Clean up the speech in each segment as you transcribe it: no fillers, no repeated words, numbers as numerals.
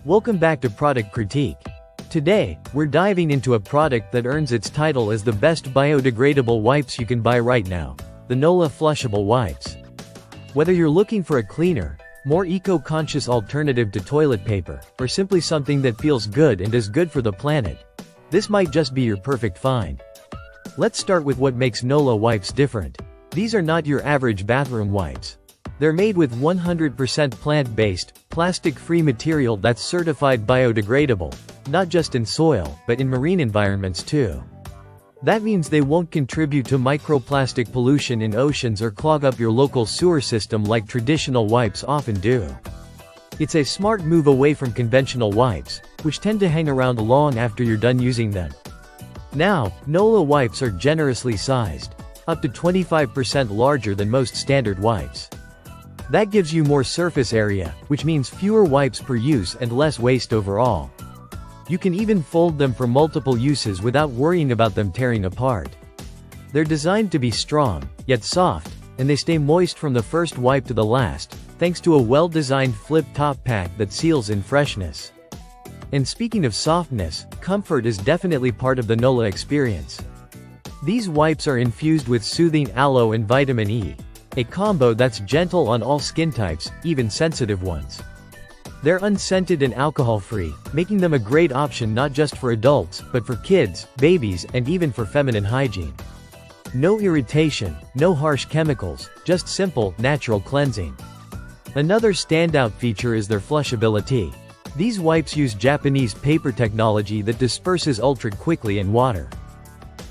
Welcome back to Product Critique. Today, we're diving into a product that earns its title as the best biodegradable wipes you can buy right now, the Nolla Flushable Wipes. Whether you're looking for a cleaner, more eco-conscious alternative to toilet paper, or simply something that feels good and is good for the planet, this might just be your perfect find. Let's start with what makes Nolla wipes different. These are not your average bathroom wipes. They're made with 100% plant-based, plastic-free material that's certified biodegradable, not just in soil, but in marine environments too. That means they won't contribute to microplastic pollution in oceans or clog up your local sewer system like traditional wipes often do. It's a smart move away from conventional wipes, which tend to hang around long after you're done using them. Now, Nolla wipes are generously sized, up to 25% larger than most standard wipes. That gives you more surface area, which means fewer wipes per use and less waste overall. You can even fold them for multiple uses without worrying about them tearing apart. They're designed to be strong, yet soft, and they stay moist from the first wipe to the last, thanks to a well-designed flip-top pack that seals in freshness. And speaking of softness, comfort is definitely part of the Nolla experience. These wipes are infused with soothing aloe and vitamin E, a combo that's gentle on all skin types, even sensitive ones. They're unscented and alcohol-free, making them a great option not just for adults, but for kids, babies, and even for feminine hygiene. No irritation, no harsh chemicals, just simple, natural cleansing. Another standout feature is their flushability. These wipes use Japanese paper technology that disperses ultra-quickly in water.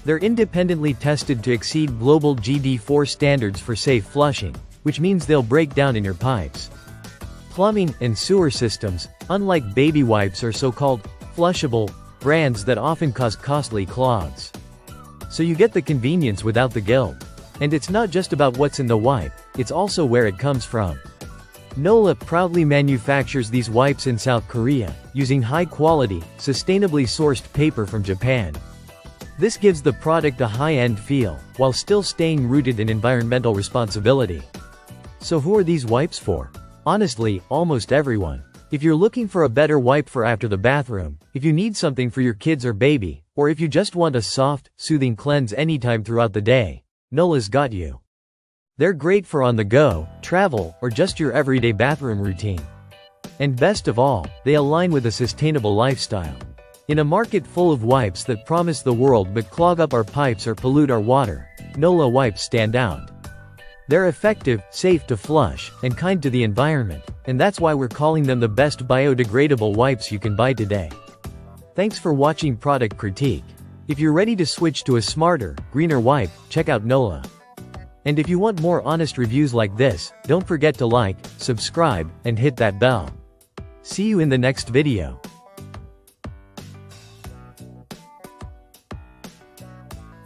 They're independently tested to exceed global GD4 standards for safe flushing, which means they'll break down in your pipes. Plumbing and sewer systems, unlike baby wipes, are so-called flushable brands that often cause costly clogs. So you get the convenience without the guilt. And it's not just about what's in the wipe, it's also where it comes from. Nolla proudly manufactures these wipes in South Korea, using high-quality, sustainably sourced paper from Japan. This gives the product a high-end feel, while still staying rooted in environmental responsibility. So who are these wipes for? Honestly, almost everyone. If you're looking for a better wipe for after the bathroom, if you need something for your kids or baby, or if you just want a soft, soothing cleanse anytime throughout the day, Nolla's got you. They're great for on the go, travel, or just your everyday bathroom routine. And best of all, they align with a sustainable lifestyle. In a market full of wipes that promise the world but clog up our pipes or pollute our water, Nolla wipes stand out. They're effective, safe to flush, and kind to the environment, and that's why we're calling them the best biodegradable wipes you can buy today. Thanks for watching Product Critique. If you're ready to switch to a smarter, greener wipe, check out Nolla. And if you want more honest reviews like this, don't forget to like, subscribe, and hit that bell. See you in the next video.